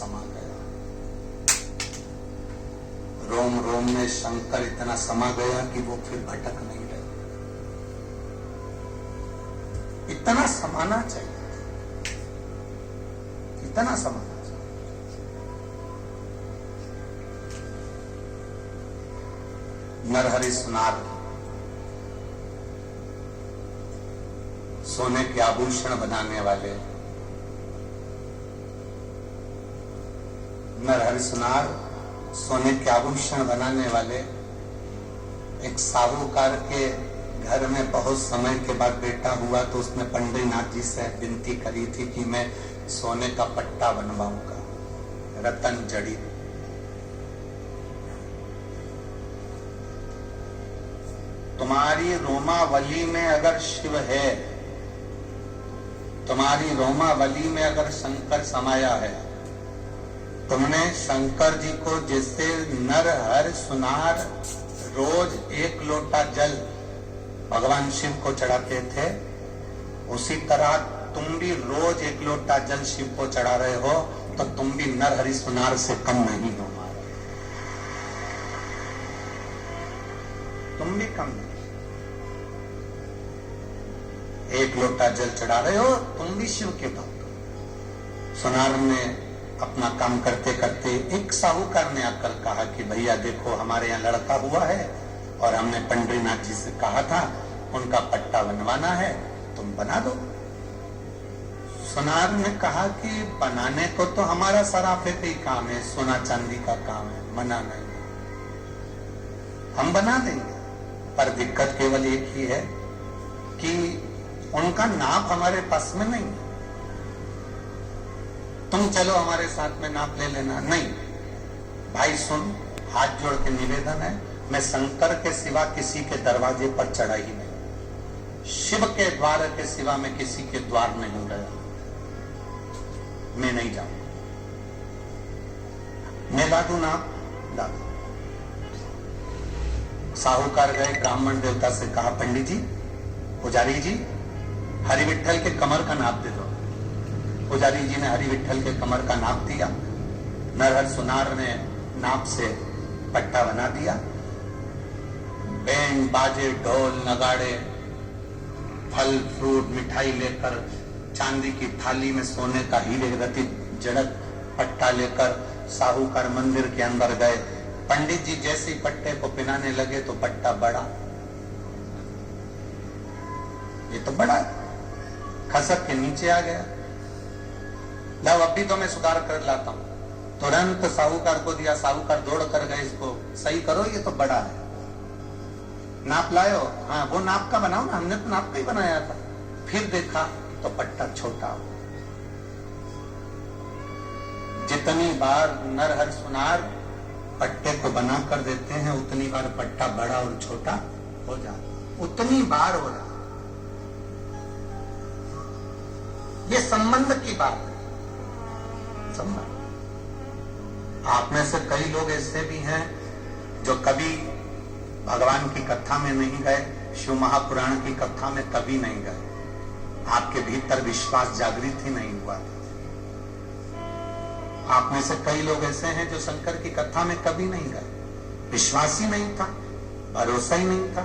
समा गया। रोम रोम में शंकर इतना समा गया कि वो फिर भटक नहीं रहे। इतना समाना चाहिए, इतना समाना चाहिए। नरहरि सुनार सोने के आभूषण बनाने वाले नरहरि सुनार सोने के आभूषण बनाने वाले एक साहूकार के घर में बहुत समय के बाद बेटा हुआ तो उसने पंडरीनाथ जी से विनती करी थी कि मैं सोने का पट्टा बनवाऊंगा, रतन जड़ी। तुम्हारी रोमावली में अगर शिव है, तुम्हारी रोमावली में अगर शंकर समाया है, तुमने शंकर जी को जैसे नर हर सुनार रोज 1 लोटा जल भगवान शिव को चढ़ाते थे, उसी तरह तुम भी रोज 1 लोटा जल शिव को चढ़ा रहे हो, तो तुम भी नर हरि सुनार से कम नहीं हो। तुम भी कम नहीं। 1 लोटा जल चढ़ा रहे हो, तुम भी शिव के भक्त हो। सुनार ने अपना काम करते करते एक साहूकार ने आकर कहा कि भैया देखो हमारे यहाँ लड़का हुआ है और हमने पंडरीनाथ जी से कहा था उनका पट्टा बनवाना है, तुम बना दो। सुनार ने कहा कि बनाने को तो हमारा सराफे का ही काम है, सोना चांदी का काम है, मना नहीं, हम बना देंगे। पर दिक्कत केवल एक ही है कि उनका नाप हमारे पास में नहीं है। तुम चलो हमारे साथ में नाप ले लेना। नहीं भाई सुन, हाथ जोड़ के निवेदन है, मैं शंकर के सिवा किसी के दरवाजे पर चढ़ा ही नहीं, शिव के द्वार के सिवा मैं किसी के द्वार नहीं गया, मैं नहीं जाऊंगा। मैं ला दूं नाप, ला दूं। साहूकार गए, ब्राह्मण देवता से कहा पंडित जी, पुजारी जी, हरि विठ्ठल के कमर का नाप दे दो। पुजारी जी ने हरि विठ्ठल के कमर का नाप दिया। नरहर सुनार ने नाप से पट्टा बना दिया। बैंड बाजे ढोल नगाड़े फल फ्रूट मिठाई लेकर चांदी की थाली में सोने का हीरे रतित जड़त पट्टा लेकर साहूकार मंदिर के अंदर गए। पंडित जी जैसे ही पट्टे को पिनाने लगे तो पट्टा बढ़ा, ये तो बड़ा खसक के नीचे आ गया। लब अभी तो मैं सुधार कर लाता हूं। तुरंत साहूकार को दिया, साहूकार दौड़ कर गए, इसको सही करो, ये तो बड़ा है। नाप लाए हो? हाँ, वो नाप का बनाओ ना, हमने तो नाप का ही बनाया था। फिर देखा तो पट्टा छोटा हो। जितनी बार नरहर सुनार पट्टे को बना कर देते हैं उतनी बार पट्टा बड़ा और छोटा हो जाता, उतनी बार हो रहा। ये संबंध की बात है, संबंध। आप में से कई लोग ऐसे भी हैं जो कभी भगवान की कथा में नहीं गए, शिव महापुराण की कथा में कभी नहीं गए, आपके भीतर विश्वास जागृत ही नहीं हुआ। आप में से कई लोग ऐसे हैं जो शंकर की कथा में कभी नहीं गए, विश्वास ही नहीं था, भरोसा ही नहीं था।